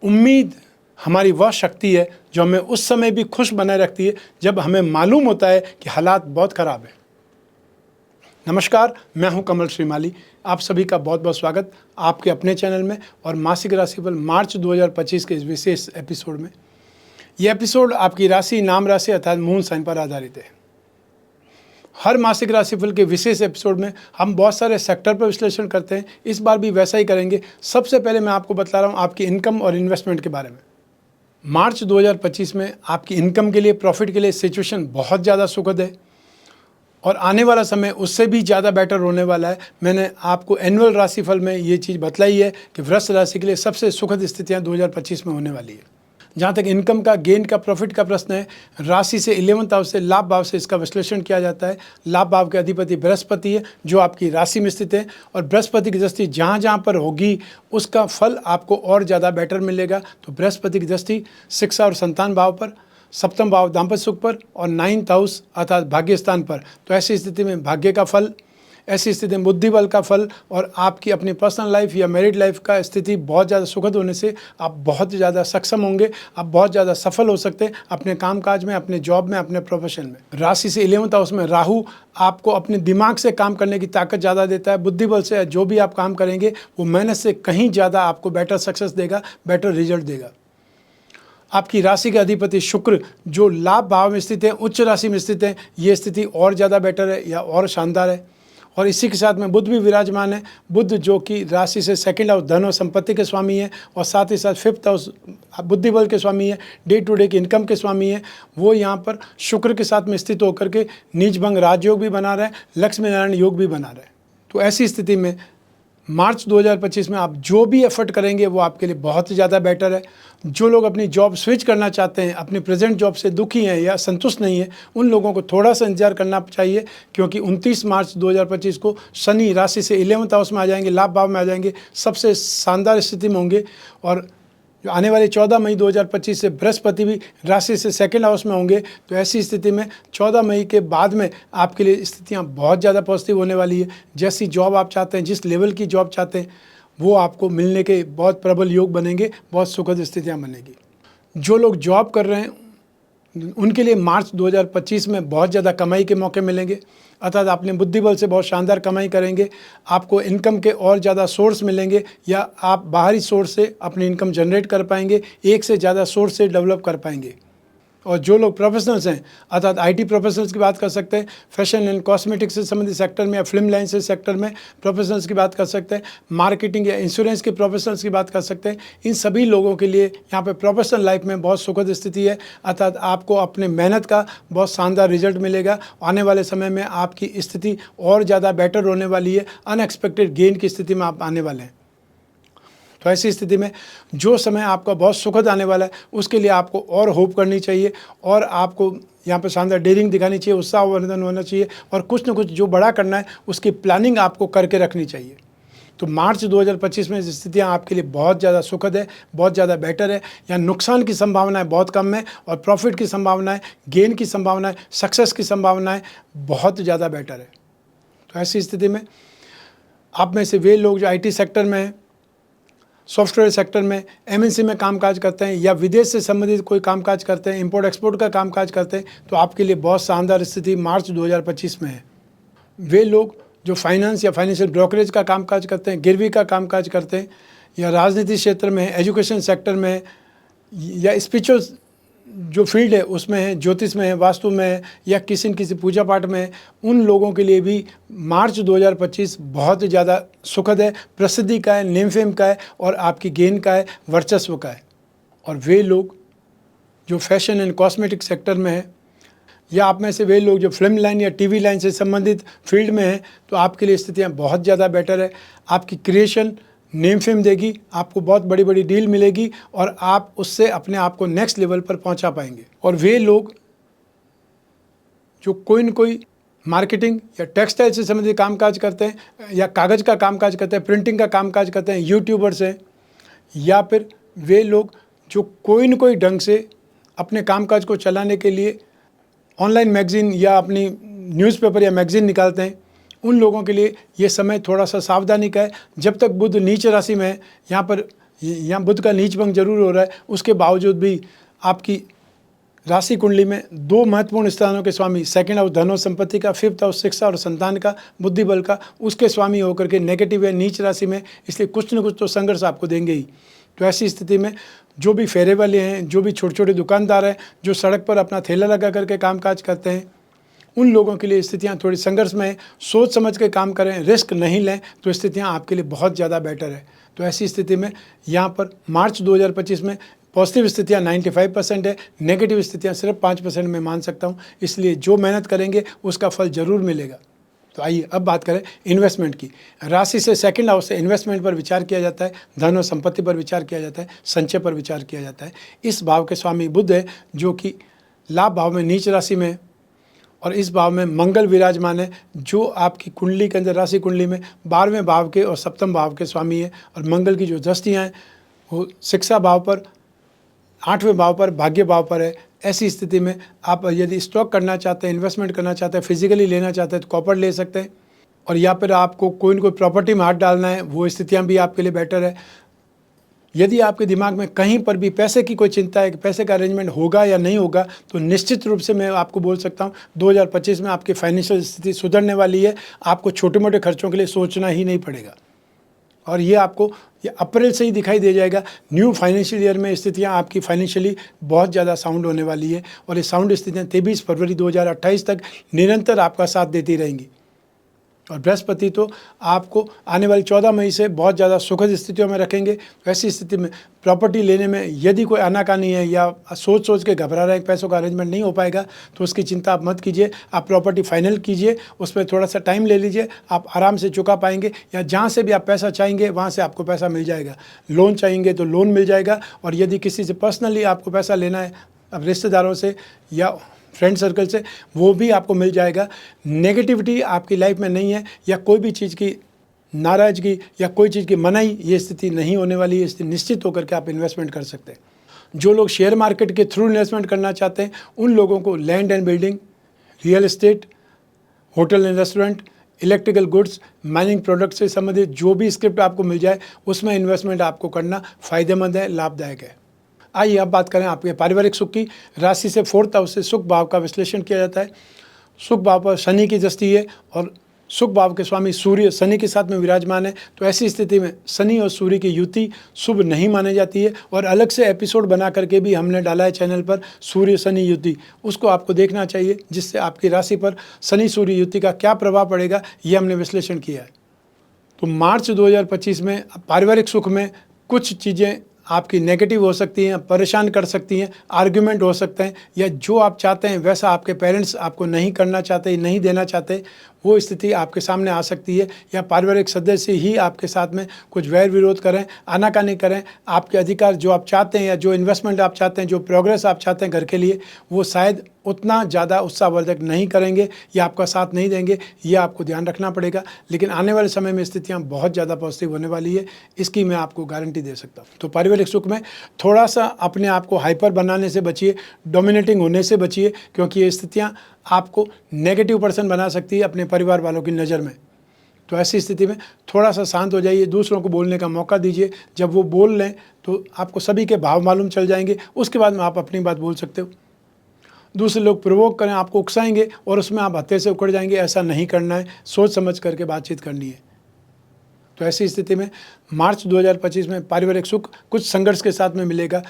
उम्मीद हमारी वह शक्ति है जो हमें उस समय भी खुश बनाए रखती है जब हमें मालूम होता है कि हालात बहुत ख़राब है। नमस्कार, मैं हूं कमल श्रीमाली। आप सभी का बहुत बहुत स्वागत आपके अपने चैनल में और मासिक राशिफल मार्च 2025 के इस विशेष एपिसोड में। यह एपिसोड आपकी राशि, नाम राशि अर्थात मून साइन पर आधारित है। हर मासिक राशिफल के विशेष एपिसोड में हम बहुत सारे सेक्टर पर विश्लेषण करते हैं। इस बार भी वैसा ही करेंगे। सबसे पहले मैं आपको बता रहा हूँ आपकी इनकम और इन्वेस्टमेंट के बारे में। मार्च 2025 में आपकी इनकम के लिए, प्रॉफिट के लिए सिचुएशन बहुत ज़्यादा सुखद है और आने वाला समय उससे भी ज़्यादा बेटर होने वाला है। मैंने आपको एनुअल राशिफल में ये चीज़ बतलाई है कि वृश्चिक राशि के लिए सबसे सुखद स्थितियाँ 2025 में होने वाली है। जहाँ तक इनकम का, गेन का, प्रॉफिट का प्रश्न है, राशि से 11th हाउस से, लाभ भाव से इसका विश्लेषण किया जाता है। लाभ भाव के अधिपति बृहस्पति है जो आपकी राशि में स्थित है और बृहस्पति की दृष्टि जहाँ जहाँ पर होगी उसका फल आपको और ज़्यादा बेटर मिलेगा। तो बृहस्पति की दृष्टि शिक्षा और संतान भाव पर, सप्तम भाव दाम्पत्य सुख पर और 9th हाउस अर्थात भाग्य स्थान पर। तो ऐसी स्थिति में भाग्य का फल, ऐसी स्थिति में बुद्धि बल का फल और आपकी अपनी पर्सनल लाइफ या मैरिड लाइफ का स्थिति बहुत ज़्यादा सुखद होने से आप बहुत ज़्यादा सक्षम होंगे। आप बहुत ज़्यादा सफल हो सकते हैं अपने कामकाज में, अपने जॉब में, अपने प्रोफेशन में। राशि से 11th हाउस में राहु आपको अपने दिमाग से काम करने की ताकत ज़्यादा देता है। बुद्धि बल से जो भी आप काम करेंगे वो मेहनत से कहीं ज़्यादा आपको बेटर सक्सेस देगा, बेटर रिजल्ट देगा। आपकी राशि के अधिपति शुक्र जो लाभ भाव में स्थित है, उच्च राशि में स्थित है, ये स्थिति और ज़्यादा बेटर है या और शानदार है। और इसी के साथ में बुध भी विराजमान है। बुध जो कि राशि से 2nd हाउस धन और संपत्ति के स्वामी है और साथ ही साथ 5th हाउस बुद्धि बल के स्वामी है, डे टू डे की इनकम के स्वामी है। वो यहाँ पर शुक्र के साथ में स्थित होकर के नीच भंग राजयोग भी बना रहा है, लक्ष्मी नारायण योग भी बना रहा है। तो ऐसी स्थिति में मार्च 2025 में आप जो भी एफर्ट करेंगे वो आपके लिए बहुत ज़्यादा बेटर है। जो लोग अपनी जॉब स्विच करना चाहते हैं, अपनी प्रेजेंट जॉब से दुखी हैं या संतुष्ट नहीं है, उन लोगों को थोड़ा सा इंतजार करना चाहिए क्योंकि 29 मार्च 2025 को शनि राशि से 11th हाउस में आ जाएंगे, लाभ भाव में आ जाएंगे, सबसे शानदार स्थिति में होंगे। और जो आने वाले 14 मई 2025 से बृहस्पति भी राशि से 2nd हाउस में होंगे। तो ऐसी स्थिति में 14 मई के बाद में आपके लिए स्थितियां बहुत ज़्यादा पॉजिटिव होने वाली है। जैसी जॉब आप चाहते हैं, जिस लेवल की जॉब चाहते हैं, वो आपको मिलने के बहुत प्रबल योग बनेंगे, बहुत सुखद स्थितियाँ बनेगी। जो लोग जॉब कर रहे हैं उनके लिए मार्च 2025 में बहुत ज़्यादा कमाई के मौके मिलेंगे, अर्थात अपने बुद्धि बल से बहुत शानदार कमाई करेंगे। आपको इनकम के और ज़्यादा सोर्स मिलेंगे या आप बाहरी सोर्स से अपनी इनकम जनरेट कर पाएंगे, एक से ज़्यादा सोर्स से डेवलप कर पाएंगे। और जो लोग प्रोफेशनल्स हैं अर्थात आईटी प्रोफेशनल्स की बात कर सकते हैं, फैशन एंड कॉस्मेटिक्स से संबंधित सेक्टर में या फिल्म लाइन से सेक्टर में प्रोफेशनल्स की बात कर सकते हैं, मार्केटिंग या इंश्योरेंस के प्रोफेशनल्स की बात कर सकते हैं। इन सभी लोगों के लिए यहाँ पे प्रोफेशनल लाइफ में बहुत सुखद स्थिति है, अर्थात आपको अपने मेहनत का बहुत शानदार रिजल्ट मिलेगा। आने वाले समय में आपकी स्थिति और ज़्यादा बेटर होने वाली है, अनएक्सपेक्टेड गेन की स्थिति में आप आने वाले हैं। तो ऐसी स्थिति में जो समय आपका बहुत सुखद आने वाला है उसके लिए आपको और होप करनी चाहिए और आपको यहाँ पर शानदार डेयरिंग दिखानी चाहिए, उत्साहवर्धन होना चाहिए और कुछ न कुछ जो बड़ा करना है उसकी प्लानिंग आपको करके रखनी चाहिए। तो मार्च 2025 में स्थितियाँ आपके लिए बहुत ज़्यादा सुखद है, बहुत ज़्यादा बेटर है। यहाँ नुकसान की संभावनाएं बहुत कम है और प्रॉफिट की संभावनाएं, गेन की संभावनाएं, सक्सेस की संभावनाएं बहुत ज़्यादा बेटर है। तो ऐसी स्थिति में आप में से वे लोग जो IT सेक्टर में हैं, सॉफ्टवेयर सेक्टर में, MNC में कामकाज करते हैं या विदेश से संबंधित कोई कामकाज करते हैं, इंपोर्ट एक्सपोर्ट का कामकाज करते हैं, तो आपके लिए बहुत शानदार स्थिति मार्च 2025 में है। वे लोग जो फाइनेंस या फाइनेंशियल ब्रोकरेज का कामकाज करते हैं, गिरवी का कामकाज करते हैं या राजनीति क्षेत्र में, एजुकेशन सेक्टर में या स्पिरिचुअल जो फील्ड है उसमें है, ज्योतिष में है, वास्तु में है या किसी न किसी पूजा पाठ में है, उन लोगों के लिए भी मार्च 2025 बहुत ज़्यादा सुखद है। प्रसिद्धि का है, नेम फेम का है और आपकी गेन का है, वर्चस्व का है। और वे लोग जो फैशन एंड कॉस्मेटिक सेक्टर में है या आप में से वे लोग जो फिल्म लाइन या TV लाइन से संबंधित फील्ड में हैं, तो आपके लिए स्थितियाँ बहुत ज़्यादा बेटर है। आपकी क्रिएशन नेम फेम देगी, आपको बहुत बड़ी बड़ी डील मिलेगी और आप उससे अपने आप को नेक्स्ट लेवल पर पहुंचा पाएंगे। और वे लोग जो कोई न कोई मार्केटिंग या टेक्सटाइल से संबंधित कामकाज करते हैं या कागज़ का कामकाज करते हैं, प्रिंटिंग का कामकाज करते हैं, यूट्यूबर्स हैं या फिर वे लोग जो कोई न कोई ढंग से अपने कामकाज को चलाने के लिए ऑनलाइन मैगज़ीन या अपनी न्यूज़पेपर या मैगज़ीन निकालते हैं, उन लोगों के लिए ये समय थोड़ा सा सावधानी का है। जब तक बुध नीच राशि में है, यहाँ पर यहाँ बुध का नीच भंग जरूर हो रहा है, उसके बावजूद भी आपकी राशि कुंडली में दो महत्वपूर्ण स्थानों के स्वामी, सेकंड हाउस धन और संपत्ति का, फिफ्थ हाउस शिक्षा और संतान का, बुद्धि बल का, उसके स्वामी होकर के नेगेटिव है, नीच राशि में, इसलिए कुछ न कुछ तो संघर्ष आपको देंगे ही। तो ऐसी स्थिति में जो भी फेरे वाले हैं, जो भी छोटे छोटे दुकानदार हैं, जो सड़क पर अपना ठेला लगा करके कामकाज करते हैं, उन लोगों के लिए स्थितियाँ थोड़ी संघर्ष में है। सोच समझ के काम करें, रिस्क नहीं लें, तो स्थितियाँ आपके लिए बहुत ज़्यादा बेटर है। तो ऐसी स्थिति में यहाँ पर मार्च 2025 में पॉजिटिव स्थितियाँ 95% है, नेगेटिव स्थितियाँ सिर्फ 5% में मान सकता हूँ। इसलिए जो मेहनत करेंगे उसका फल ज़रूर मिलेगा। तो आइए अब बात करें इन्वेस्टमेंट की। राशि से सेकंड हाउस से इन्वेस्टमेंट पर विचार किया जाता है, धन और संपत्ति पर विचार किया जाता है, संचय पर विचार किया जाता है। इस भाव के स्वामी बुध है, जो कि लाभ भाव में नीच राशि में है, और इस भाव में मंगल विराजमान है, जो आपकी कुंडली के अंदर, राशि कुंडली में 12वें भाव के और सप्तम भाव के स्वामी है। और मंगल की जो दृष्टियाँ हैं वो शिक्षा भाव पर, 8वें भाव पर, भाग्य भाव पर है। ऐसी स्थिति में आप यदि स्टॉक करना चाहते हैं, इन्वेस्टमेंट करना चाहते हैं, फिजिकली लेना चाहते हैं तो कॉपर ले सकते हैं, और या फिर आपको कोई न कोई प्रॉपर्टी में हाथ डालना है, वो स्थितियाँ भी आपके लिए बेटर है। यदि आपके दिमाग में कहीं पर भी पैसे की कोई चिंता है कि पैसे का अरेंजमेंट होगा या नहीं होगा, तो निश्चित रूप से मैं आपको बोल सकता हूँ 2025 में आपकी फाइनेंशियल स्थिति सुधरने वाली है। आपको छोटे मोटे खर्चों के लिए सोचना ही नहीं पड़ेगा, और ये आपको ये अप्रैल से ही दिखाई दे जाएगा। न्यू फाइनेंशियल ईयर में स्थितियाँ आपकी फाइनेंशियली बहुत ज़्यादा साउंड होने वाली है, और ये साउंड स्थितियाँ 23 फरवरी 2028 तक निरंतर आपका साथ देती रहेंगी। और बृहस्पति तो आपको आने वाली 14 मई से बहुत ज़्यादा सुखद स्थितियों में रखेंगे। ऐसी स्थिति में प्रॉपर्टी लेने में यदि कोई आनाकानी है या सोच के घबरा रहे हैं, पैसों का अरेंजमेंट नहीं हो पाएगा, तो उसकी चिंता आप मत कीजिए। आप प्रॉपर्टी फाइनल कीजिए, उसमें थोड़ा सा टाइम ले लीजिए, आप आराम से चुका पाएंगे, या जहाँ से भी आप पैसा चाहेंगे वहाँ से आपको पैसा मिल जाएगा। लोन चाहेंगे तो लोन मिल जाएगा, और यदि किसी से पर्सनली आपको पैसा लेना है, अब रिश्तेदारों से या फ्रेंड सर्कल से, वो भी आपको मिल जाएगा। नेगेटिविटी आपकी लाइफ में नहीं है, या कोई भी चीज़ की नाराज़गी या कोई चीज़ की मनाही, ये स्थिति नहीं होने वाली है। इसलिए निश्चित होकर के आप इन्वेस्टमेंट कर सकते हैं। जो लोग शेयर मार्केट के थ्रू इन्वेस्टमेंट करना चाहते हैं, उन लोगों को land and building, real estate, hotel and restaurant, electrical goods, mining product से संबंधित जो भी स्क्रिप्ट आपको मिल जाए, उसमें इन्वेस्टमेंट आपको करना फ़ायदेमंद है, लाभदायक है। आइए अब बात करें आपके पारिवारिक सुख की। राशि से फोर्थ हाउस से सुख भाव का विश्लेषण किया जाता है। सुख भाव पर शनि की दृष्टि है, और सुख भाव के स्वामी सूर्य शनि के साथ में विराजमान है। तो ऐसी स्थिति में शनि और सूर्य की युति शुभ नहीं मानी जाती है, और अलग से एपिसोड बना करके भी हमने डाला है चैनल पर, सूर्य शनि युति, उसको आपको देखना चाहिए, जिससे आपकी राशि पर शनि सूर्य युति का क्या प्रभाव पड़ेगा, ये हमने विश्लेषण किया है। तो मार्च 2025 में पारिवारिक सुख में कुछ चीज़ें आपकी नेगेटिव हो सकती हैं, परेशान कर सकती हैं, आर्ग्यूमेंट हो सकते हैं, या जो आप चाहते हैं वैसा आपके पेरेंट्स आपको नहीं करना चाहते, नहीं देना चाहते, वो स्थिति आपके सामने आ सकती है। या पारिवारिक सदस्य ही आपके साथ में कुछ वैर विरोध करें, आनाकानी करें, आपके अधिकार जो आप चाहते हैं या जो इन्वेस्टमेंट आप चाहते हैं, जो प्रोग्रेस आप चाहते हैं घर के लिए, वो शायद उतना ज़्यादा उत्साहवर्धक नहीं करेंगे या आपका साथ नहीं देंगे। ये आपको ध्यान रखना पड़ेगा। लेकिन आने वाले समय में स्थितियाँ बहुत ज़्यादा पॉजिटिव होने वाली है, इसकी मैं आपको गारंटी दे सकता हूँ। तो पारिवारिक सुख में थोड़ा सा अपने आप को हाइपर बनाने से बचिए, डोमिनेटिंग होने से बचिए, क्योंकि ये स्थितियाँ आपको नेगेटिव पर्सन बना सकती है अपने परिवार वालों की नज़र में। तो ऐसी स्थिति में थोड़ा सा शांत हो जाइए, दूसरों को बोलने का मौका दीजिए। जब वो बोल लें तो आपको सभी के भाव मालूम चल जाएंगे, उसके बाद में आप अपनी बात बोल सकते हो। दूसरे लोग प्रोवोक करें, आपको उकसाएंगे और उसमें आप हत्थे से उकड़ जाएंगे, ऐसा नहीं करना है, सोच समझ करके बातचीत करनी है। तो ऐसी स्थिति में मार्च 2025 में पारिवारिक सुख कुछ संघर्ष के साथ में मिलेगा,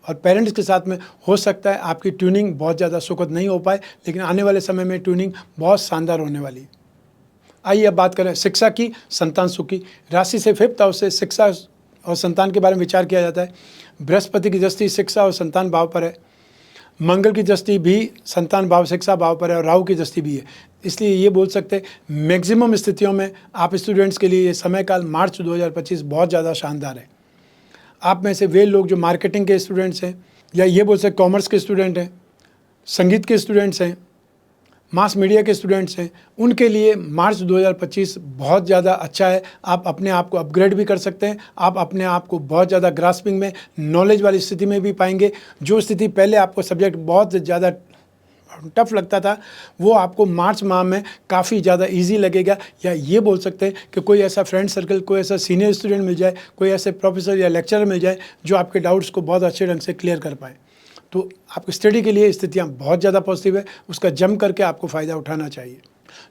और पेरेंट्स के साथ में हो सकता है आपकी ट्यूनिंग बहुत ज़्यादा सुखद नहीं हो पाए, लेकिन आने वाले समय में ट्यूनिंग बहुत शानदार होने वाली है। आइए अब बात करें शिक्षा की, संतान सुख की। राशि से फिफ्थ हाउस से शिक्षा और संतान के बारे में विचार किया जाता है। बृहस्पति की दृष्टि शिक्षा और संतान भाव पर है, मंगल की दृष्टि भी संतान भाव शिक्षा भाव पर है, और राहु की दृष्टि भी है। इसलिए ये बोल सकते हैं मैक्सिमम स्थितियों में आप स्टूडेंट्स के लिए ये समय काल मार्च 2025 बहुत ज़्यादा शानदार है। आप में से वे लोग जो मार्केटिंग के स्टूडेंट्स हैं, या ये बोल सकते कॉमर्स के स्टूडेंट हैं, संगीत के स्टूडेंट्स हैं, मास मीडिया के स्टूडेंट्स हैं, उनके लिए मार्च 2025 बहुत ज़्यादा अच्छा है। आप अपने आप को अपग्रेड भी कर सकते हैं, आप अपने आप को बहुत ज़्यादा ग्रास्पिंग में, नॉलेज वाली स्थिति में भी पाएंगे। जो स्थिति पहले आपको सब्जेक्ट बहुत ज़्यादा टफ लगता था वो आपको मार्च माह में काफ़ी ज़्यादा इजी लगेगा। या ये बोल सकते हैं कि कोई ऐसा फ्रेंड सर्कल, कोई ऐसा सीनियर स्टूडेंट मिल जाए, कोई ऐसे प्रोफेसर या लेक्चरर मिल जाए जो आपके डाउट्स को बहुत अच्छे ढंग से क्लियर कर पाए। तो आपकी स्टडी के लिए स्थितियाँ बहुत ज़्यादा पॉजिटिव है, उसका जम करके आपको फ़ायदा उठाना चाहिए।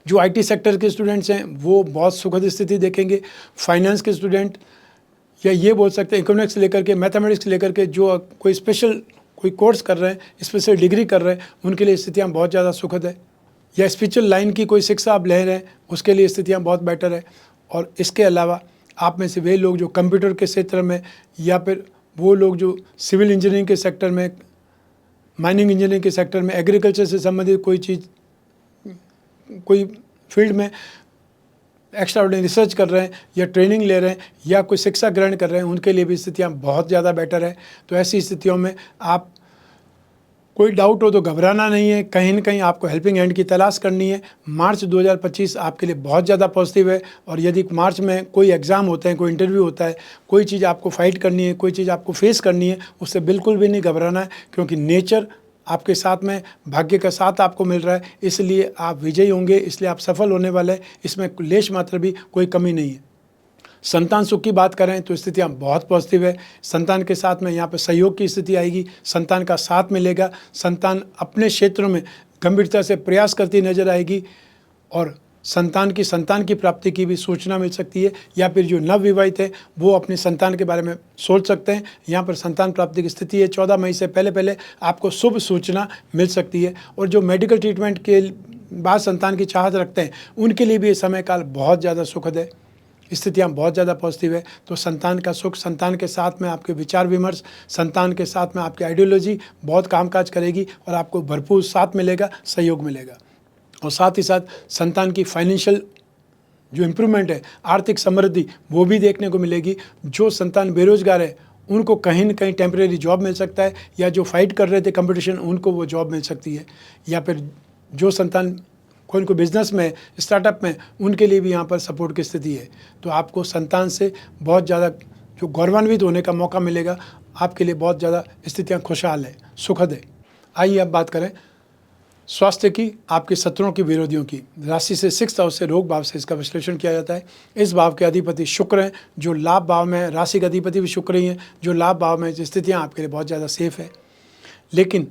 जो IT सेक्टर के स्टूडेंट्स हैं वो बहुत सुखद स्थिति देखेंगे। फाइनेंस के स्टूडेंट, या ये बोल सकते हैं इकोनॉमिक्स लेकर के, मैथमेटिक्स लेकर के जो कोई स्पेशल कोई कोर्स कर रहे हैं, स्पेशल डिग्री कर रहे हैं, उनके लिए स्थितियाँ बहुत ज़्यादा सुखद है। या स्पिरिचुअल लाइन की कोई शिक्षा आप ले रहे हैं, उसके लिए स्थितियाँ बहुत बेटर है। और इसके अलावा आप में से वे लोग जो कंप्यूटर के क्षेत्र में, या फिर वो लोग जो सिविल इंजीनियरिंग के सेक्टर में, माइनिंग इंजीनियरिंग के सेक्टर में, एग्रीकल्चर से संबंधित कोई चीज़, कोई फील्ड में एक्स्ट्रा ऑर्डिनरी रिसर्च कर रहे हैं या ट्रेनिंग ले रहे हैं या कोई शिक्षा ग्रहण कर रहे हैं, उनके लिए भी स्थितियाँ बहुत ज़्यादा बेटर है। तो ऐसी स्थितियों में आप कोई डाउट हो तो घबराना नहीं है, कहीं न कहीं आपको हेल्पिंग हैंड की तलाश करनी है। मार्च 2025 आपके लिए बहुत ज़्यादा पॉजिटिव है। और यदि मार्च में कोई एग्ज़ाम होते हैं, कोई इंटरव्यू होता है, कोई चीज़ आपको फाइट करनी है, कोई चीज़ आपको फेस करनी है, उससे बिल्कुल भी नहीं घबराना है, क्योंकि नेचर आपके साथ में, भाग्य का साथ आपको मिल रहा है, इसलिए आप विजयी होंगे, इसलिए आप सफल होने वाले हैं। इसमें लेश मात्र भी कोई कमी नहीं है। संतान सुख की बात करें तो स्थितियाँ बहुत पॉजिटिव है। संतान के साथ में यहाँ पर सहयोग की स्थिति आएगी, संतान का साथ मिलेगा, संतान अपने क्षेत्रों में गंभीरता से प्रयास करती नजर आएगी, और संतान की प्राप्ति की भी सूचना मिल सकती है। या फिर जो नवविवाहित है वो अपने संतान के बारे में सोच सकते हैं। यहाँ पर संतान प्राप्ति की स्थिति है। 14 मई से पहले आपको शुभ सूचना मिल सकती है। और जो मेडिकल ट्रीटमेंट के बाद संतान की चाहत रखते हैं, उनके लिए भी ये समय काल बहुत ज़्यादा सुखद है, स्थितियाँ बहुत ज़्यादा पॉजिटिव है। तो संतान का सुख, संतान के साथ में आपके विचार विमर्श, संतान के साथ में आपकी आइडियोलॉजी बहुत कामकाज करेगी और आपको भरपूर साथ मिलेगा, सहयोग मिलेगा। और साथ ही साथ संतान की फाइनेंशियल जो इम्प्रूवमेंट है, आर्थिक समृद्धि, वो भी देखने को मिलेगी। जो संतान बेरोजगार है उनको कहीं न कहीं टेम्परेरी जॉब मिल सकता है, या जो फाइट कर रहे थे कंपटीशन, उनको वो जॉब मिल सकती है। या फिर जो संतान कोई बिजनेस में, स्टार्टअप में, उनके लिए भी यहाँ पर सपोर्ट की स्थिति है। तो आपको संतान से बहुत ज़्यादा जो गौरवान्वित होने का मौका मिलेगा, आपके लिए बहुत ज़्यादा स्थितियाँ खुशहाल है, सुखद है। आइए अब बात करें स्वास्थ्य की, आपके शत्रुओं की, विरोधियों की। राशि से 6th हाउस से, रोग भाव से इसका विश्लेषण किया जाता है। इस भाव के अधिपति शुक्र हैं, जो लाभ भाव में, राशि के अधिपति भी शुक्र ही हैं, जो लाभ भाव में स्थितियाँ आपके लिए बहुत ज़्यादा सेफ है। लेकिन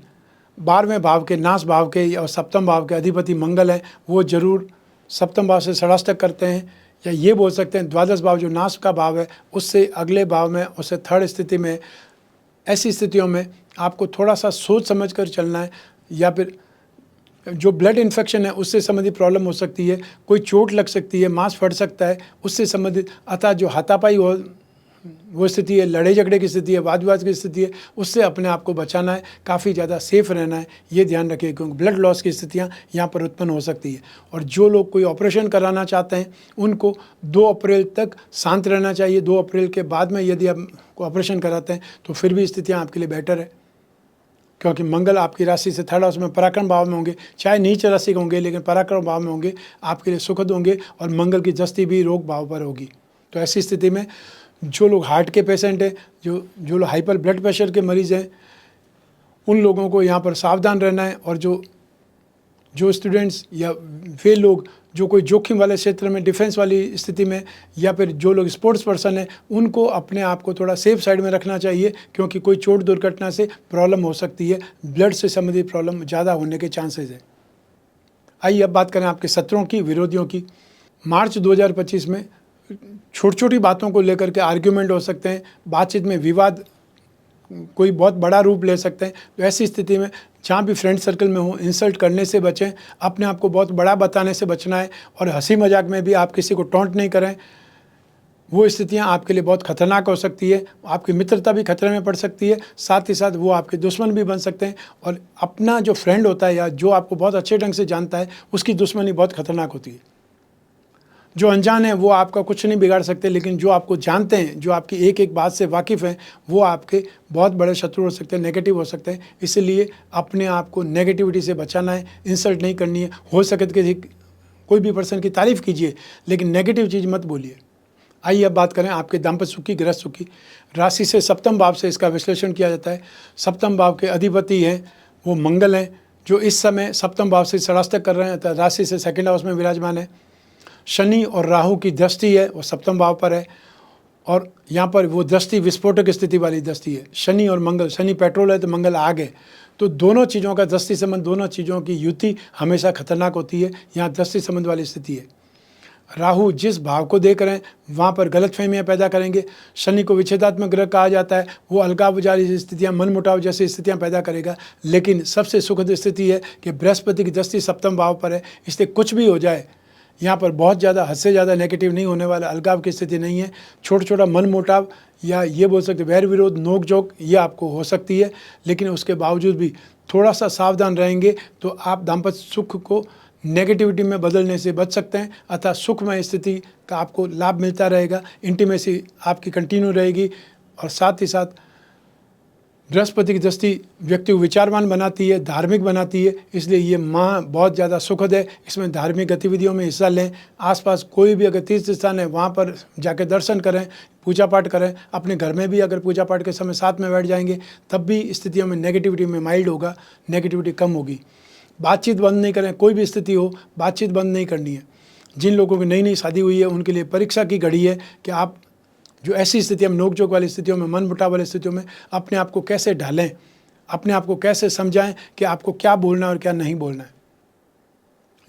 12वें भाव के, नाश भाव के और 7वें भाव के अधिपति मंगल हैं, वो जरूर 7वें भाव से षडाष्टक करते हैं, या ये बोल सकते हैं 12 भाव जो नाश का भाव है, उससे अगले भाव में, उससे 3rd स्थिति में। ऐसी स्थितियों में आपको थोड़ा सा सोच समझ कर चलना है। या फिर जो ब्लड इन्फेक्शन है उससे संबंधित प्रॉब्लम हो सकती है, कोई चोट लग सकती है, मांस फट सकता है, उससे संबंधित। अतः जो हाथापाई हो वो स्थिति है, लड़ाई झगड़े की स्थिति है, वाद विवाद की स्थिति है, उससे अपने आप को बचाना है, काफ़ी ज़्यादा सेफ रहना है, ये ध्यान रखिए, क्योंकि ब्लड लॉस की स्थितियाँ यहाँ पर उत्पन्न हो सकती है। और जो लोग कोई ऑपरेशन कराना चाहते हैं, उनको 2 अप्रैल तक शांत रहना चाहिए। 2 अप्रैल के बाद में यदि आप ऑपरेशन कराते हैं तो फिर भी स्थितियाँ आपके लिए बेटर है, क्योंकि मंगल आपकी राशि से 3rd हाउस में पराक्रम भाव में होंगे, चाहे नीच राशि के होंगे, लेकिन पराक्रम भाव में होंगे, आपके लिए सुखद होंगे। और मंगल की दृष्टि भी रोग भाव पर होगी। तो ऐसी स्थिति में जो लोग हार्ट के पेशेंट हैं, जो लोग हाइपर ब्लड प्रेशर के मरीज़ हैं, उन लोगों को यहाँ पर सावधान रहना है। और जो स्टूडेंट्स या वे लोग जो कोई जोखिम वाले क्षेत्र में, डिफेंस वाली स्थिति में, या फिर जो लोग स्पोर्ट्स पर्सन हैं, उनको अपने आप को थोड़ा सेफ साइड में रखना चाहिए, क्योंकि कोई चोट दुर्घटना से प्रॉब्लम हो सकती है, ब्लड से संबंधित प्रॉब्लम ज़्यादा होने के चांसेस है। आइए अब बात करें आपके शत्रुओं की, विरोधियों की। मार्च 2025 में छोटी छोटी बातों को लेकर के आर्ग्यूमेंट हो सकते हैं, बातचीत में विवाद कोई बहुत बड़ा रूप ले सकते हैं। तो ऐसी स्थिति में जहाँ भी फ्रेंड सर्कल में हो, इंसल्ट करने से बचें, अपने आप को बहुत बड़ा बताने से बचना है। और हंसी मजाक में भी आप किसी को टॉन्ट नहीं करें, वो स्थितियाँ आपके लिए बहुत खतरनाक हो सकती है, आपकी मित्रता भी खतरे में पड़ सकती है, साथ ही साथ वो आपके दुश्मन भी बन सकते हैं। और अपना जो फ्रेंड होता है या जो आपको बहुत अच्छे ढंग से जानता है, उसकी दुश्मनी बहुत खतरनाक होती है। जो अनजान है वो आपका कुछ नहीं बिगाड़ सकते, लेकिन जो आपको जानते हैं, जो आपकी एक एक बात से वाकिफ़ हैं, वो आपके बहुत बड़े शत्रु हो सकते हैं, नेगेटिव हो सकते हैं। इसलिए अपने आप को नेगेटिविटी से बचाना है, इंसल्ट नहीं करनी है। हो सके तो कोई भी पर्सन की तारीफ़ कीजिए, लेकिन नेगेटिव चीज़ मत बोलिए। आइए अब बात करें आपके दाम्पत्य सुख की, गृहस्थ सुख की। राशि से 7वें भाव से इसका विश्लेषण किया जाता है। 7वें भाव के अधिपति हैं वो मंगल हैं, जो इस समय सप्तम भाव से षडाष्टक कर रहे हैं, तो राशि से सेकंड हाउस में विराजमान है। शनि और राहु की दृष्टि है, वो सप्तम भाव पर है, और यहाँ पर वो दृष्टि विस्फोटक स्थिति वाली दृष्टि है। शनि और मंगल, शनि पेट्रोल है तो मंगल आग है, तो दोनों चीज़ों का दृष्टि संबंध, दोनों चीज़ों की युति हमेशा खतरनाक होती है। यहाँ दृष्टि संबंध वाली स्थिति है। राहु जिस भाव को देख रहे हैं वहाँ पर गलतफहमियाँ पैदा करेंगे। शनि को विच्छेदात्मक ग्रह कहा जाता है, वो अलगावजारी स्थितियाँ, मनमुटाव जैसी स्थितियाँ पैदा करेगा। लेकिन सबसे सुखद स्थिति है कि बृहस्पति की दृष्टि सप्तम भाव पर है, इसलिए कुछ भी हो जाए यहाँ पर बहुत ज़्यादा, हद से ज़्यादा नेगेटिव नहीं होने वाला, अलगाव की स्थिति नहीं है। छोटा छोटा मनमुटाव या ये बोल सकते वैर विरोध, नोक झोंक, ये आपको हो सकती है, लेकिन उसके बावजूद भी थोड़ा सा सावधान रहेंगे तो आप दाम्पत्य सुख को नेगेटिविटी में बदलने से बच सकते हैं। अतः सुखमय स्थिति का आपको लाभ मिलता रहेगा, इंटीमेसी आपकी कंटिन्यू रहेगी, और साथ ही साथ बृहस्पति की दृष्टि व्यक्ति को विचारवान बनाती है, धार्मिक बनाती है, इसलिए ये माह बहुत ज़्यादा सुखद है। इसमें धार्मिक गतिविधियों में हिस्सा लें। आसपास कोई भी अगर तीर्थ स्थान है वहाँ पर जाकर दर्शन करें, पूजा पाठ करें। अपने घर में भी अगर पूजा पाठ के समय साथ में बैठ जाएंगे तब भी स्थितियों में नेगेटिविटी में माइल्ड होगा, नेगेटिविटी कम होगी। बातचीत बंद नहीं करें, कोई भी स्थिति हो बातचीत बंद नहीं करनी है। जिन लोगों की नई नई शादी हुई है उनके लिए परीक्षा की घड़ी है कि आप जो ऐसी स्थितियों में, नोकझोंक वाली स्थितियों में, मन मुटाव वाली स्थितियों में अपने आप को कैसे ढालें, अपने आप को कैसे समझाएं कि आपको क्या बोलना है और क्या नहीं बोलना है।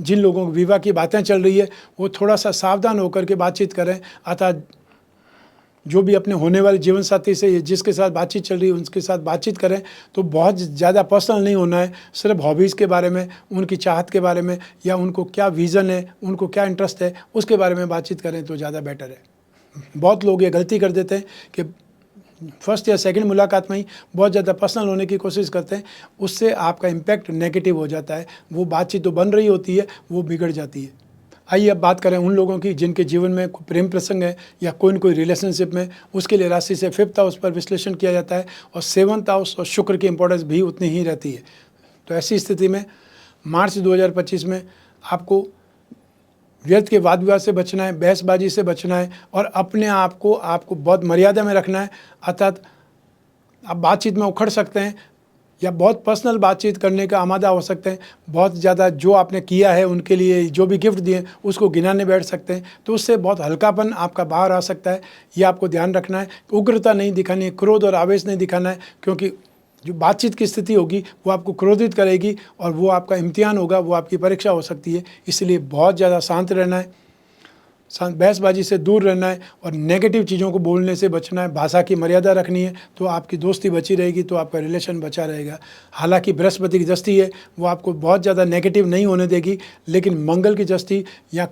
जिन लोगों को विवाह की बातें चल रही है वो थोड़ा सा सावधान होकर के बातचीत करें। अतः जो भी अपने होने वाले जीवन साथी से, जिसके साथ बातचीत चल रही है, उनके साथ बातचीत करें तो बहुत ज़्यादा पर्सनल नहीं होना है। सिर्फ हॉबीज़ के बारे में, उनकी चाहत के बारे में, या उनको क्या विज़न है, उनको क्या इंटरेस्ट है, उसके बारे में बातचीत करें तो ज़्यादा बेटर है। बहुत लोग ये गलती कर देते हैं कि फर्स्ट या सेकंड मुलाकात में ही बहुत ज़्यादा पर्सनल होने की कोशिश करते हैं, उससे आपका इम्पैक्ट नेगेटिव हो जाता है। वो बातचीत तो बन रही होती है, वो बिगड़ जाती है। आइए अब बात करें उन लोगों की जिनके जीवन में कोई प्रेम प्रसंग है या कोई न कोई रिलेशनशिप में। उसके लिए राशि से 5th हाउस पर विश्लेषण किया जाता है, और 7th हाउस और शुक्र की इंपॉर्टेंस भी उतनी ही रहती है। तो ऐसी स्थिति में मार्च 2025 में आपको व्यर्थ के वाद विवाद से बचना है, बहसबाजी से बचना है, और अपने आप को बहुत मर्यादा में रखना है। अर्थात आप बातचीत में उखड़ सकते हैं या बहुत पर्सनल बातचीत करने का आमादा हो सकते हैं। बहुत ज़्यादा जो आपने किया है उनके लिए, जो भी गिफ्ट दिए उसको गिनाने बैठ सकते हैं, तो उससे बहुत हल्कापन आपका बाहर आ सकता है। ये आपको ध्यान रखना है। उग्रता नहीं दिखानी है, क्रोध और आवेश नहीं दिखाना है, क्योंकि जो बातचीत की स्थिति होगी वो आपको क्रोधित करेगी और वो आपका इम्तिहान होगा, वो आपकी परीक्षा हो सकती है। इसलिए बहुत ज़्यादा शांत रहना है, बहसबाजी से दूर रहना है, और नेगेटिव चीज़ों को बोलने से बचना है। भाषा की मर्यादा रखनी है, तो आपकी दोस्ती बची रहेगी, तो आपका रिलेशन बचा रहेगा। हालांकि बृहस्पति की दृष्टि है, वो आपको बहुत ज़्यादा नेगेटिव नहीं होने देगी, लेकिन मंगल की दृष्टि या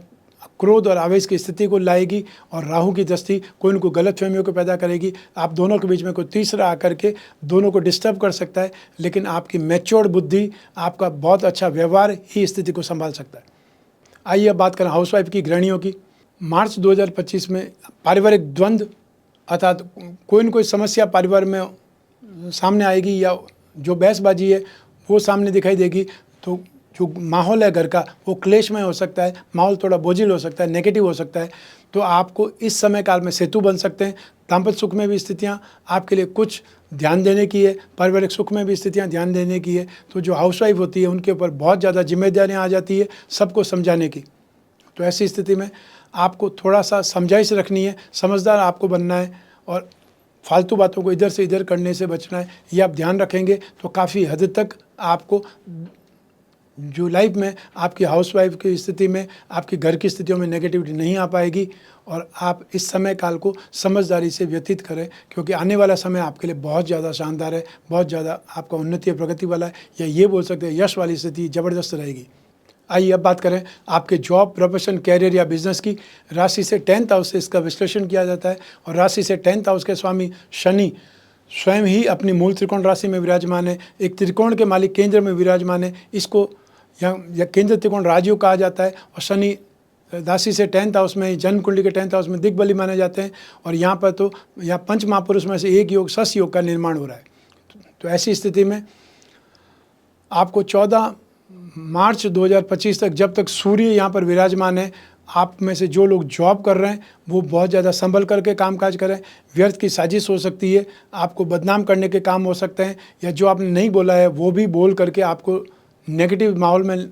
क्रोध और आवेश की स्थिति को लाएगी, और राहु की दृष्टि कोई न कोई गलतफहमियों को पैदा करेगी। आप दोनों के बीच में कोई तीसरा आकर के दोनों को डिस्टर्ब कर सकता है, लेकिन आपकी मैच्योर्ड बुद्धि, आपका बहुत अच्छा व्यवहार ही स्थिति को संभाल सकता है। आइए अब बात करें हाउसवाइफ की, गृहिणियों की। मार्च 2025 में पारिवारिक द्वंद्व, अर्थात कोई न कोई समस्या परिवार में सामने आएगी, या जो बहसबाजी है वो सामने दिखाई देगी। तो जो माहौल है घर का वो क्लेशमय हो सकता है, माहौल थोड़ा बोझिल हो सकता है, नेगेटिव हो सकता है। तो आपको इस समय काल में सेतु बन सकते हैं। दाम्पत्य सुख में भी स्थितियाँ आपके लिए कुछ ध्यान देने की है, पारिवारिक सुख में भी स्थितियाँ ध्यान देने की है। तो जो हाउसवाइफ होती है उनके ऊपर बहुत ज़्यादा जिम्मेदारियाँ आ जाती है सबको समझाने की। तो ऐसी स्थिति में आपको थोड़ा सा समझाइश रखनी है, समझदार आपको बनना है, और फालतू बातों को इधर से इधर करने से बचना है। ये आप ध्यान रखेंगे तो काफ़ी हद तक आपको जो लाइफ में आपकी हाउसवाइफ की स्थिति में, आपके घर की स्थितियों में नेगेटिविटी नहीं आ पाएगी, और आप इस समय काल को समझदारी से व्यतीत करें, क्योंकि आने वाला समय आपके लिए बहुत ज़्यादा शानदार है, बहुत ज़्यादा आपका उन्नति प्रगति वाला है, या ये बोल सकते हैं यश वाली स्थिति ज़बरदस्त रहेगी। आइए अब बात करें आपके जॉब, प्रोफेशन, कैरियर या बिजनेस की। राशि से 10th हाउस से इसका विश्लेषण किया जाता है, और राशि से 10th हाउस के स्वामी शनि स्वयं ही अपनी मूल त्रिकोण राशि में विराजमान है। एक त्रिकोण के मालिक केंद्र में विराजमान है, इसको या केंद्र त्रिकोण राजयोग कहा जाता है। और शनि राशि से 10th हाउस में, जन्म कुंडली के 10th हाउस में दिग्बली माने जाते हैं, और यहाँ पर तो यहाँ पंच महापुरुष में से एक योग, सस योग का निर्माण हो रहा है। तो ऐसी स्थिति में आपको 14 मार्च 2025 तक, जब तक सूर्य यहाँ पर विराजमान है, आप में से जो लोग जॉब कर रहे हैं वो बहुत ज़्यादा संभल करके कामकाज करें। व्यर्थ की साजिश हो सकती है, आपको बदनाम करने के काम हो सकते हैं, या जो आपने नहीं बोला है वो भी बोल करके आपको नेगेटिव माहौल में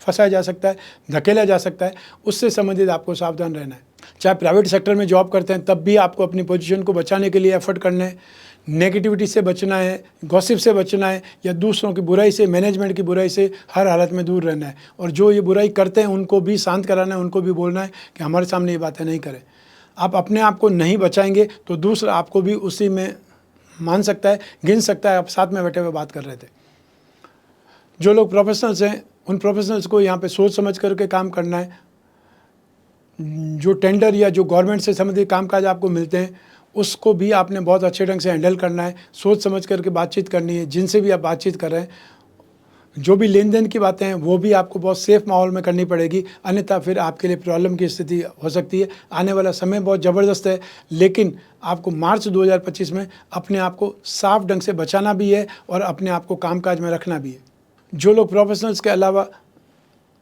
फंसाया जा सकता है, धकेला जा सकता है। उससे संबंधित आपको सावधान रहना है। चाहे प्राइवेट सेक्टर में जॉब करते हैं तब भी आपको अपनी पोजीशन को बचाने के लिए एफर्ट करना है। नेगेटिविटी से बचना है, गॉसिप से बचना है, या दूसरों की बुराई से, मैनेजमेंट की बुराई से हर हालत में दूर रहना है। और जो ये बुराई करते हैं उनको भी शांत कराना है, उनको भी बोलना है कि हमारे सामने ये बातें नहीं करें। आप अपने आप को नहीं बचाएंगे तो दूसरा आपको भी उसी में मान सकता है, गिन सकता है। आप साथ में बैठे हुए बात कर रहे थे। जो लोग प्रोफेशनल्स हैं उन प्रोफेशनल्स को यहाँ पे सोच समझ करके काम करना है। जो टेंडर या जो गवर्नमेंट से संबंधित कामकाज आपको मिलते हैं उसको भी आपने बहुत अच्छे ढंग से हैंडल करना है, सोच समझ करके बातचीत करनी है। जिनसे भी आप बातचीत कर रहे हैं, जो भी लेन देन की बातें हैं वो भी आपको बहुत सेफ माहौल में करनी पड़ेगी, अन्यथा फिर आपके लिए प्रॉब्लम की स्थिति हो सकती है। आने वाला समय बहुत ज़बरदस्त है, लेकिन आपको मार्च 2025 में अपने आप को साफ ढंग से बचाना भी है और अपने आप को कामकाज में रखना भी है। जो लोग प्रोफेशनल्स के अलावा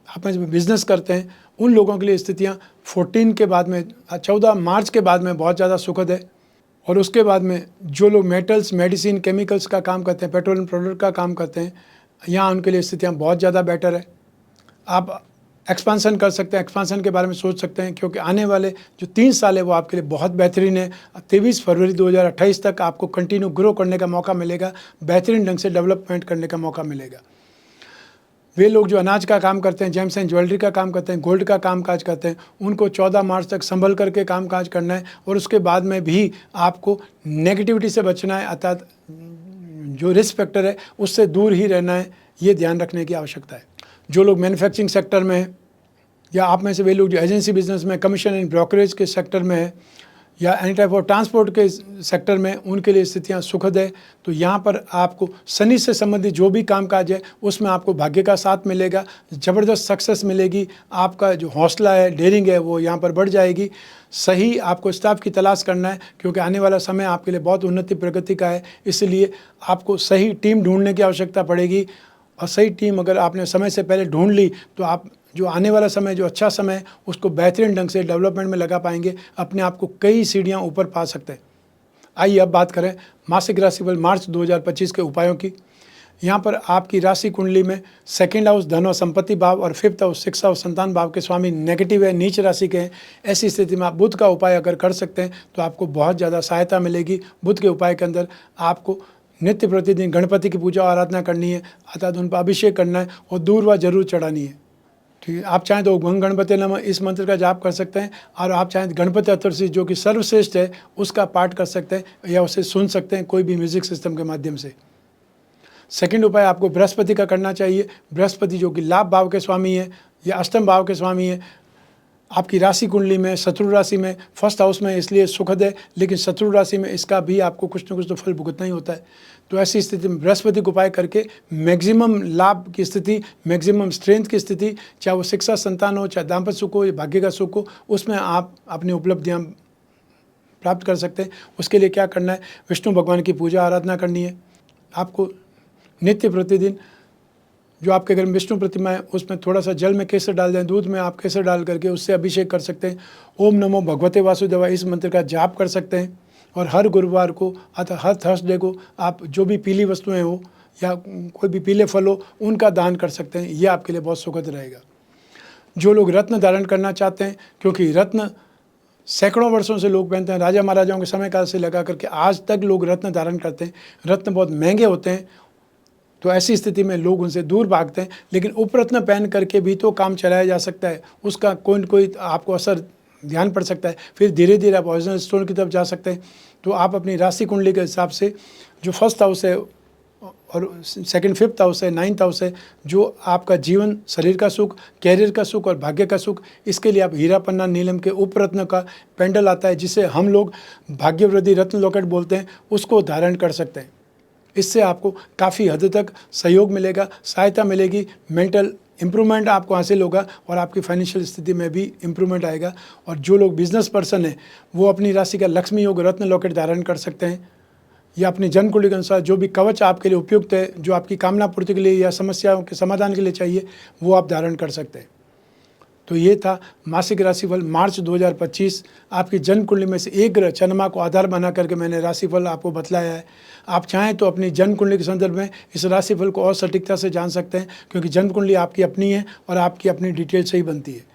आप में बिजनेस करते हैं उन लोगों के लिए स्थितियाँ 14 मार्च के बाद में बहुत ज़्यादा सुखद है। और उसके बाद में जो लोग मेटल्स, मेडिसिन, केमिकल्स का काम करते हैं, पेट्रोलियम प्रोडक्ट का काम करते हैं, यहाँ उनके लिए स्थितियाँ बहुत ज़्यादा बेटर है। आप एक्सपांसन कर सकते हैं, एक्सपांसन के बारे में सोच सकते हैं, क्योंकि आने वाले जो 3 साल है वो आपके लिए बहुत बेहतरीन है। 23 फरवरी 2028 तक आपको कंटिन्यू ग्रो करने का मौका मिलेगा, बेहतरीन ढंग से डेवलपमेंट करने का मौका मिलेगा। वे लोग जो अनाज का काम करते हैं, जेम्स एंड ज्वेलरी का काम करते हैं, गोल्ड का कामकाज करते हैं, उनको 14 मार्च तक संभल करके कामकाज करना है। और उसके बाद में भी आपको नेगेटिविटी से बचना है, अर्थात जो रिस्क फैक्टर है उससे दूर ही रहना है। ये ध्यान रखने की आवश्यकता है। जो लोग मैन्युफैक्चरिंग सेक्टर में हैं, या आप में से वे लोग जो एजेंसी बिजनेस में, कमीशन एंड ब्रोकरेज के सेक्टर में है, या एनी टाइप ऑफ ट्रांसपोर्ट के सेक्टर में, उनके लिए स्थितियाँ सुखद है। तो यहाँ पर आपको शनि से संबंधित जो भी कामकाज है उसमें आपको भाग्य का साथ मिलेगा, ज़बरदस्त सक्सेस मिलेगी। आपका जो हौसला है, डेयरिंग है, वो यहाँ पर बढ़ जाएगी। सही आपको स्टाफ की तलाश करना है, क्योंकि आने वाला समय आपके लिए बहुत उन्नति प्रगति का है। इसलिए आपको सही टीम ढूंढने की आवश्यकता पड़ेगी। और सही टीम अगर आपने समय से पहले ढूंढ ली तो आप जो आने वाला समय, जो अच्छा समय है, उसको बेहतरीन ढंग से डेवलपमेंट में लगा पाएंगे, अपने आप को कई सीढ़ियां ऊपर पा सकते हैं। आइए अब बात करें मासिक राशिफल मार्च 2025 के उपायों की। यहाँ पर आपकी राशि कुंडली में 2nd हाउस धन और संपत्ति भाव और 5th हाउस 6th हाउस संतान भाव के स्वामी नेगेटिव है, नीच राशि के हैं। ऐसी स्थिति में आप बुध का उपाय अगर कर सकते हैं तो आपको बहुत ज़्यादा सहायता मिलेगी। बुध के उपाय के अंदर आपको नित्य प्रतिदिन गणपति की पूजा आराधना करनी है, अर्थात उन पर अभिषेक करना है और दूर्वा जरूर चढ़ानी है। ठीक है। आप चाहें तो ओम गणपति नमः इस मंत्र का जाप कर सकते हैं, और आप चाहें तो गणपति अष्टोत्तर जो कि सर्वश्रेष्ठ है उसका पाठ कर सकते हैं, या उसे सुन सकते हैं कोई भी म्यूजिक सिस्टम के माध्यम से। सेकंड उपाय आपको बृहस्पति का करना चाहिए। बृहस्पति जो कि लाभ भाव के स्वामी है या अष्टम भाव के स्वामी है, आपकी राशि कुंडली में शत्रु राशि में 1st हाउस में, इसलिए सुखद है। लेकिन शत्रु राशि में इसका भी आपको कुछ न कुछ तो फल भुगतना ही होता है। तो ऐसी स्थिति में बृहस्पति को उपाय करके मैक्सिमम लाभ की स्थिति, मैक्सिमम स्ट्रेंथ की स्थिति, चाहे वो शिक्षा, संतान हो, चाहे दाम्पत्य सुख हो या भाग्य का सुख हो, उसमें आप अपनी उपलब्धियाँ प्राप्त कर सकते हैं। उसके लिए क्या करना है, विष्णु भगवान की पूजा आराधना करनी है। आपको नित्य प्रतिदिन जो आपके घर में विष्णु प्रतिमा है उसमें थोड़ा सा जल में केसर डाल दें, दूध में आप केसर डाल करके उससे अभिषेक कर सकते हैं। ओम नमो भगवते वासुदेवाय इस मंत्र का जाप कर सकते हैं। और हर गुरुवार को अथवा हर थर्सडे को आप जो भी पीली वस्तुएं हो या कोई भी पीले फल हो उनका दान कर सकते हैं। ये आपके लिए बहुत सुखद रहेगा। जो लोग रत्न धारण करना चाहते हैं, क्योंकि रत्न सैकड़ों वर्षों से लोग पहनते हैं, राजा महाराजाओं के समय काल से लगा करके आज तक लोग रत्न धारण करते हैं। रत्न बहुत महंगे होते हैं, तो ऐसी स्थिति में लोग उनसे दूर भागते हैं। लेकिन उपरत्न पहन करके भी तो काम चलाया जा सकता है, उसका कोई न कोई आपको असर ध्यान पड़ सकता है। फिर धीरे धीरे आप ओरिजिनल स्टोन की तरफ जा सकते हैं। तो आप अपनी राशि कुंडली के हिसाब से जो 1st हाउस है और 2nd 5th हाउस है, 9th हाउस है, जो आपका जीवन, शरीर का सुख, कैरियर का सुख और भाग्य का सुख, इसके लिए आप हीरा पन्ना नीलम के उपरत्न का पेंडल आता है जिसे हम लोग भाग्यवृद्धि रत्न लॉकेट बोलते हैं, उसको धारण कर सकते हैं। इससे आपको काफ़ी हद तक सहयोग मिलेगा, सहायता मिलेगी, मेंटल इम्प्रूवमेंट आपको हासिल होगा और आपकी फाइनेंशियल स्थिति में भी इम्प्रूवमेंट आएगा। और जो लोग बिजनेस पर्सन हैं वो अपनी राशि का लक्ष्मी योग रत्न लॉकेट धारण कर सकते हैं, या अपनी जन्म कुंडली के अनुसार जो भी कवच आपके लिए उपयुक्त है, जो आपकी कामना पूर्ति के लिए या समस्याओं के समाधान के लिए चाहिए, वो आप धारण कर सकते हैं। तो ये था मासिक राशिफल मार्च 2025। आपकी जन्म कुंडली में से एक ग्रह चंद्रमा को आधार बना करके मैंने राशिफल आपको बतलाया है। आप चाहें तो अपनी जन्म कुंडली के संदर्भ में इस राशिफल को और सटीकता से जान सकते हैं, क्योंकि जन्म कुंडली आपकी अपनी है और आपकी अपनी डिटेल से ही बनती है।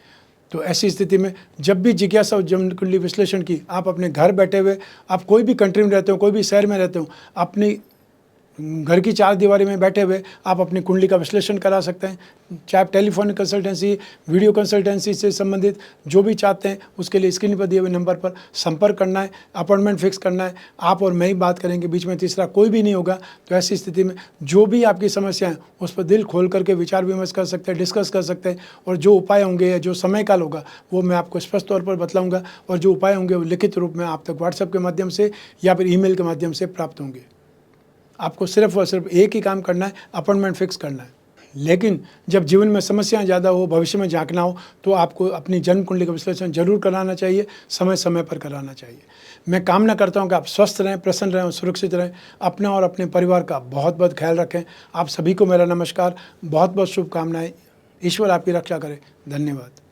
तो ऐसी स्थिति में जब भी जिज्ञासा हो जन्म कुंडली विश्लेषण की, आप अपने घर बैठे हुए, आप कोई भी कंट्री में रहते हो, कोई भी शहर में रहते हो, अपनी घर की चार दीवारी में बैठे हुए आप अपनी कुंडली का विश्लेषण करा सकते हैं। चाहे आप टेलीफोनिक कंसल्टेंसी, वीडियो कंसल्टेंसी से संबंधित जो भी चाहते हैं, उसके लिए स्क्रीन पर दिए हुए नंबर पर संपर्क करना है, अपॉइंटमेंट फिक्स करना है। आप और मैं ही बात करेंगे, बीच में तीसरा कोई भी नहीं होगा। तो ऐसी स्थिति में जो भी आपकी समस्याएं, उस पर दिल खोल करके विचार विमर्श कर सकते हैं, डिस्कस कर सकते हैं, और जो उपाय होंगे या जो समय काल होगा वो मैं आपको स्पष्ट तौर पर बतलाऊँगा, और जो उपाय होंगे वो लिखित रूप में आप तक व्हाट्सएप के माध्यम से या फिर ईमेल के माध्यम से प्राप्त होंगे। आपको सिर्फ और सिर्फ एक ही काम करना है, अपॉइंटमेंट फिक्स करना है। लेकिन जब जीवन में समस्याएं ज़्यादा हो, भविष्य में झांकना हो, तो आपको अपनी जन्म कुंडली का विश्लेषण जरूर कराना चाहिए, समय समय पर कराना चाहिए। मैं कामना करता हूं कि आप स्वस्थ रहें, प्रसन्न रहें और सुरक्षित रहें। अपने और अपने परिवार का बहुत बहुत ख्याल रखें। आप सभी को मेरा नमस्कार, बहुत बहुत शुभकामनाएं। ईश्वर आपकी रक्षा करे। धन्यवाद।